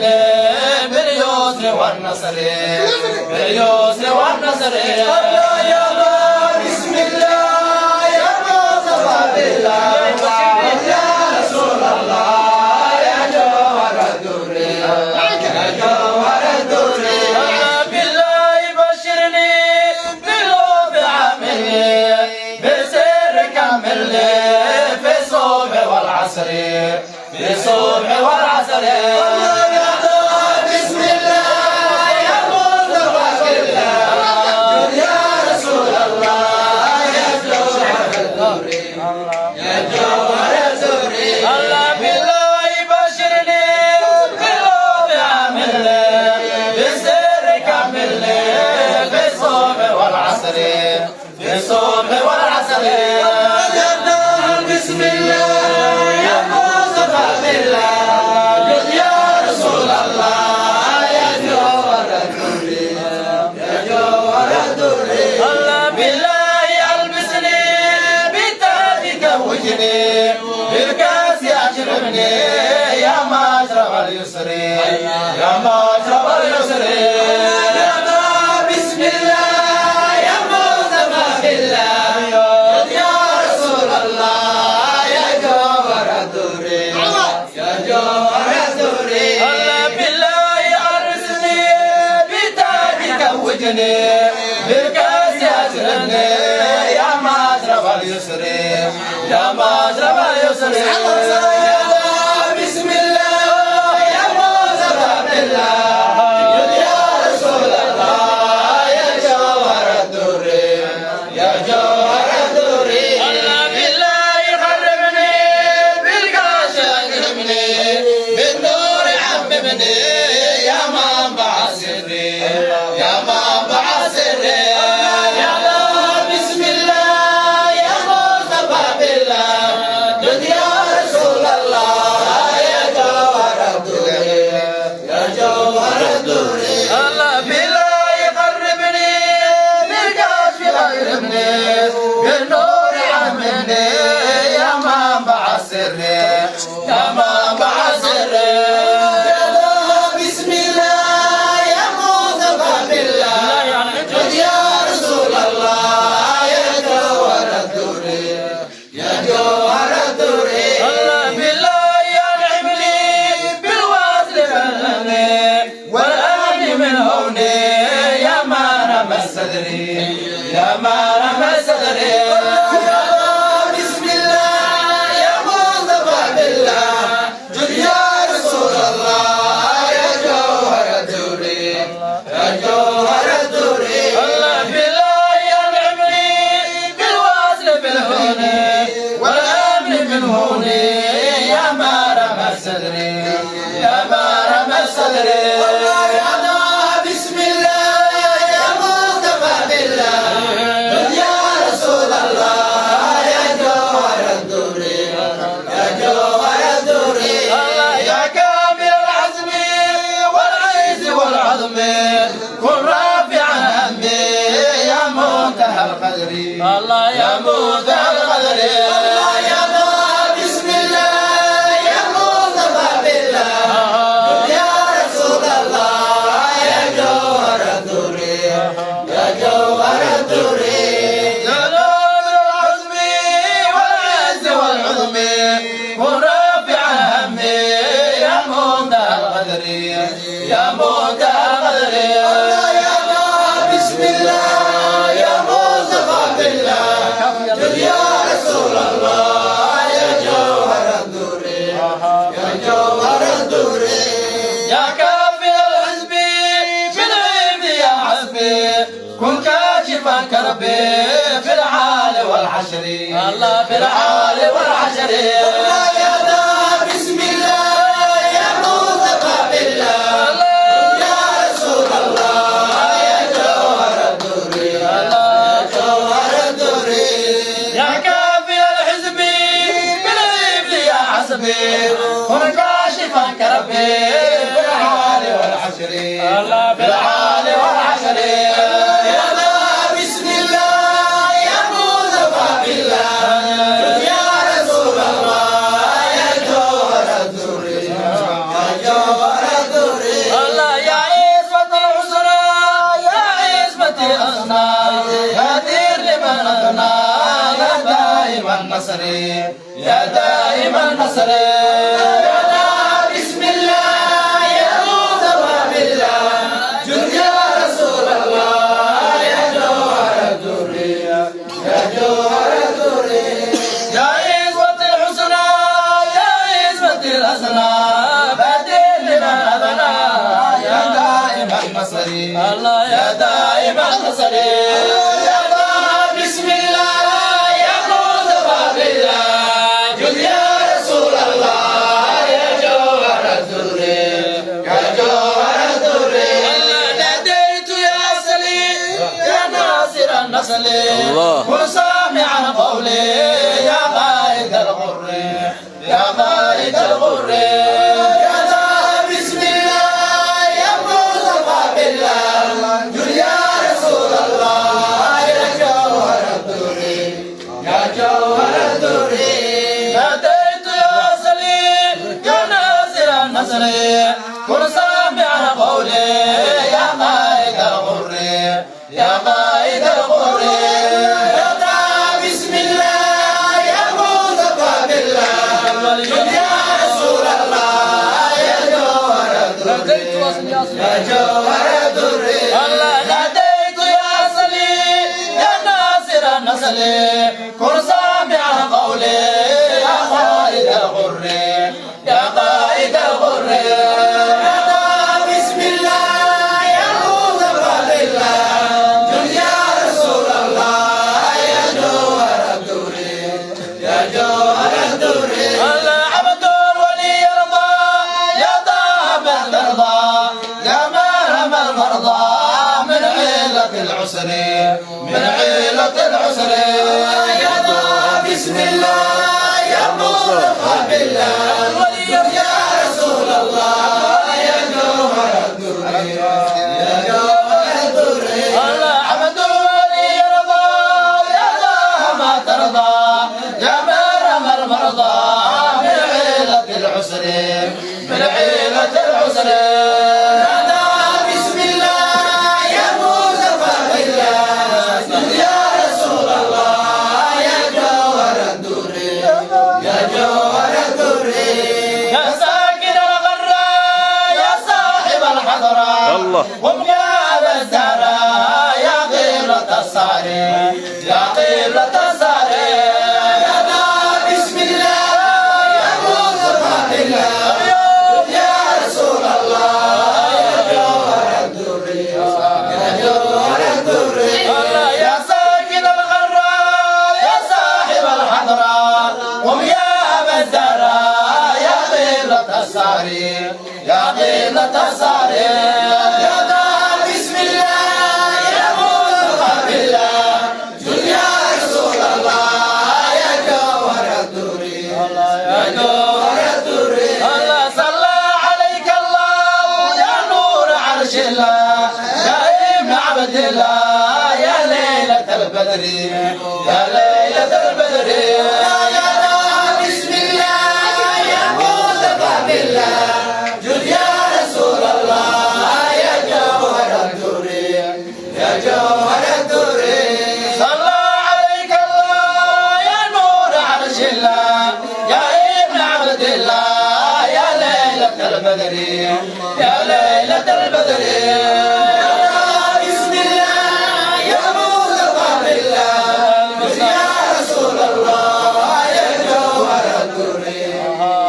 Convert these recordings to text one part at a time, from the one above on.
عاملني باليسر والنصر باليسر والنصر يا بسم الله يا مصطفى بالله يا رسول الله يا جوهر الدر يا جوهر الدر بالله بشرني بالحب عاملني بسر كملني في الصبح والعصر في الصبح والعصر بسم الله يا مصطفى بالله يا رسول الله يا جوهر الدر يا جوهر الدر الله بالله بشرني بالحب عاملني بسر كملني في الصبح والعصر في الصبح والعصر بسم الله يا مصطفى بالله يا رسول الله يا جوهر الدر يا جوهر الدر الله بالله البسني بتاجك وجني بالكاس يشربني يا مشرب اليسر يا مشرب اليسر بسم الله يا مصطفى بالله يا رسول الله يا جوهر الدر يا جوهر الدر الله بالله ارسلني بتاجك وجني بالكاس يشربني يا مشرب اليسر يا مشرب اليسر بسم الله يا مصطفى بالله يا رسول الله يا جوهر الدر يا جوهر الدر الله بالله يخربني بالقاش يقربني بالنور يعممني يا منبع سري يا منبع سري يا بسم الله يا مصطفى بالله يا رسول الله يا جوهر الدر يا جوهر الدر الله بالله يقربني بالقاش يقربني بالنور يعممني يا منبع سري يا منبع سري بسم الله يا مصطفى بالله يا رسول الله يا جوهر الدر يا جوهر الدر الله بالله ينعم لي بالوصل فهمني والامن من هوني يا ما رمى صدري يا ما رمى صدري بسم الله يا مصطفى بالله يا رسول الله يا جوهر الدر يا جوهر الدر الله بالله ينعم لي بالوصل بالهون والامن من هوني يا ما رمى صدري يا ما رمى صدري بسم الله يا مصطفى بالله يا رسول الله يا جوهر الدر يا جوهر الدر يا كامل العزم والعز والعظم كن رافعا همي يا منتهى القدر الله يا منتهى القدر الله يا بسم الله يا مصطفى بالله يا رسول الله يا جوهر الدر يا جوهر الدر يا كامل العزم والعز والعظم كن رافعا همي يا منتهى القدر يا منتهى القدر الله يا بسم الله يا مصطفى بالله يا رسول الله يا جوهر الدر يا جوهر الدر يا كافي الحزب في العيب يا حسبي كن كاشفا كربي في العال والحشر الله في العال والحشر الله يا بسم الله يا مصطفى بالله يا رسول الله يا جوهر الدر يا جوهر الدر يا كافي الحزب بالعيب يا حسبي كن كاشفا كربي في العال والحشر الله في العال والحشر يا بسم الله يا مصطفى بالله يا رسول الله يا جوهر الدر يا جوهر الدر النصر يا دائم النصر يا بسم الله يا مصطفى بالله جد يا رسول الله يا جوهر الدرية يا جوهر الدرية يا عزوة الحسنى يا عزوة الحسنى بدل لمن أذنى يا دائم النصر الله يا دائم النصر يا بسم الله يا مصطفى بالله جد يا رسول الله يا جوهر الدرية يا جوهر الدرية ناديت يا سليم يا ناصر النصر وسامع قولي يا قائد الغر يا قائد الغر يا بسم الله يا مصطفى بالله جل يا رسول الله يا جوهر الدري يا جوهر الدري ناديت يا سليم يا ناصر النصر كن سامع قولي يا قائد الغر يا قائد الغر بسم الله يا مصطفى بالله جل يا رسول الله يا جوهر الدري يا جوهر الدري الله ناديت يا سليم يا ناصر النصر كن سامع قولي يا قائد الغر يا قائد الغر بسم الله يا مصطفى بالله جل يا رسول الله يا جوهر الدري يا جوهر الدري الله عبد الولي يرضى يا طاب الترضى يا مرهم المرضى من عيلة العسر من عيلة العسر يا بسم الله يا مصطفى بالله يا رسول الله يا جوهر الدري يا جوهر الدري الله عبد الولي يرضى يا الله ما ترضى يا مرهم المرضى من عيلة العسر من عيلة العسر بسم الله يا مصطفى بالله يا رسول الله يا جوهر الدري يا جوهر الدري يا ساكن الغرة يا صاحب الحضرة الله قم يا أبا الزهراء يا قبلة الصار يا قبلة الصار بسم الله يا مصطفى بالله يا رسول الله يا جوهر الدري يا جوهر الدري يا ساكن الغرة يا صاحب الحضرة قم يا أبا الزهراء يا قبلة الصار يا قبلة الصار بسم الله يا مصطفى بالله جل يا رسول الله يا جوهر الدري يا جوهر الدري الله صلى عليك الله يا نور عرش الله يا ابن عبد الله يا ليلة البدر يا ليلة البدر بسم الله يا مصطفى بالله جل يا رسول الله يا جوهر الدري يا جوهر الدري صلى عليك الله يا نور عرش الله يا ابن عبد الله يا ليلة البدر يا ليلة البدر بسم الله يا مصطفى بالله يا رسول الله يا جوهر الدري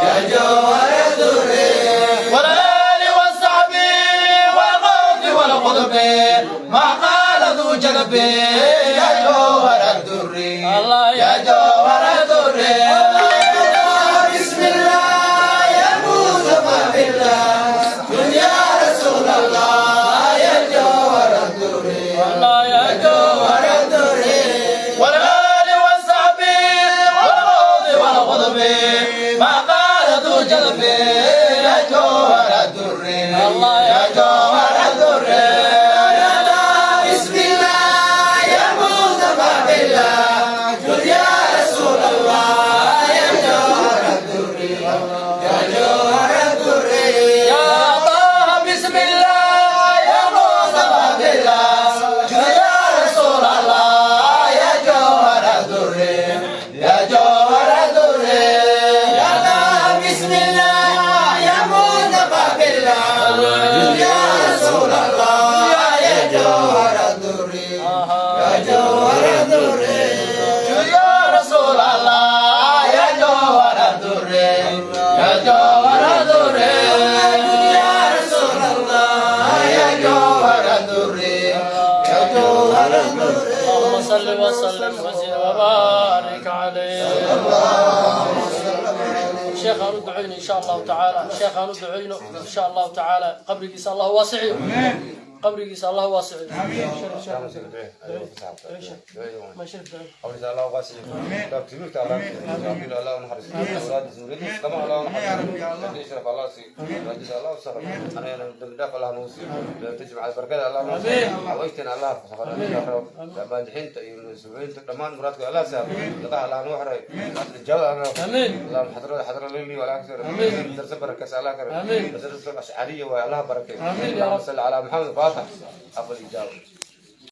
يا جوهر الدري والآل والصحب والغوث والقطب ما قال ذو جلب يا جوهر الدري يا جوهر الدري بسم الله يا مصطفى بالله يا رسول الله يا جوهر الدري يا جوهر الدري والآل والصحب والغوث والقطب ما قال ذو جلب يا جوهر الدري يا جوهر الدري بسم الله يا جوهر الدري يا رسول الله يا جوهر الدري يا جوهر الدري يا رسول الله يا جوهر الدري يا جوهر الدري اللهم صل وسلم وزد وبارك عليه. شيخ أرد عينه إن شاء الله تعالى. شيخ أرد عينه إن شاء الله تعالى. قبرك الله واسع. قبرك الله واسع. ما شرفت. قبل الله واسع. طب تقول تعالى. قبل الله نحرس. أولاد زمرد. كما الله نحرس. يشرف الله سي. رجس الله وسهر. أنا دافع الله نوسي. تجمع البركة الله نوسي. ويتنا الله فخر. لما دحين سبعين تمان مراتك الله سهر. لقى الله نوحري. الجو آمين. الله حضر لي ولا أكثر. آمين. درس بركة الله كرم. آمين. درس أشعرية والله بركة. آمين يا رب. صل على محمد فاتح. أفضل إجابة.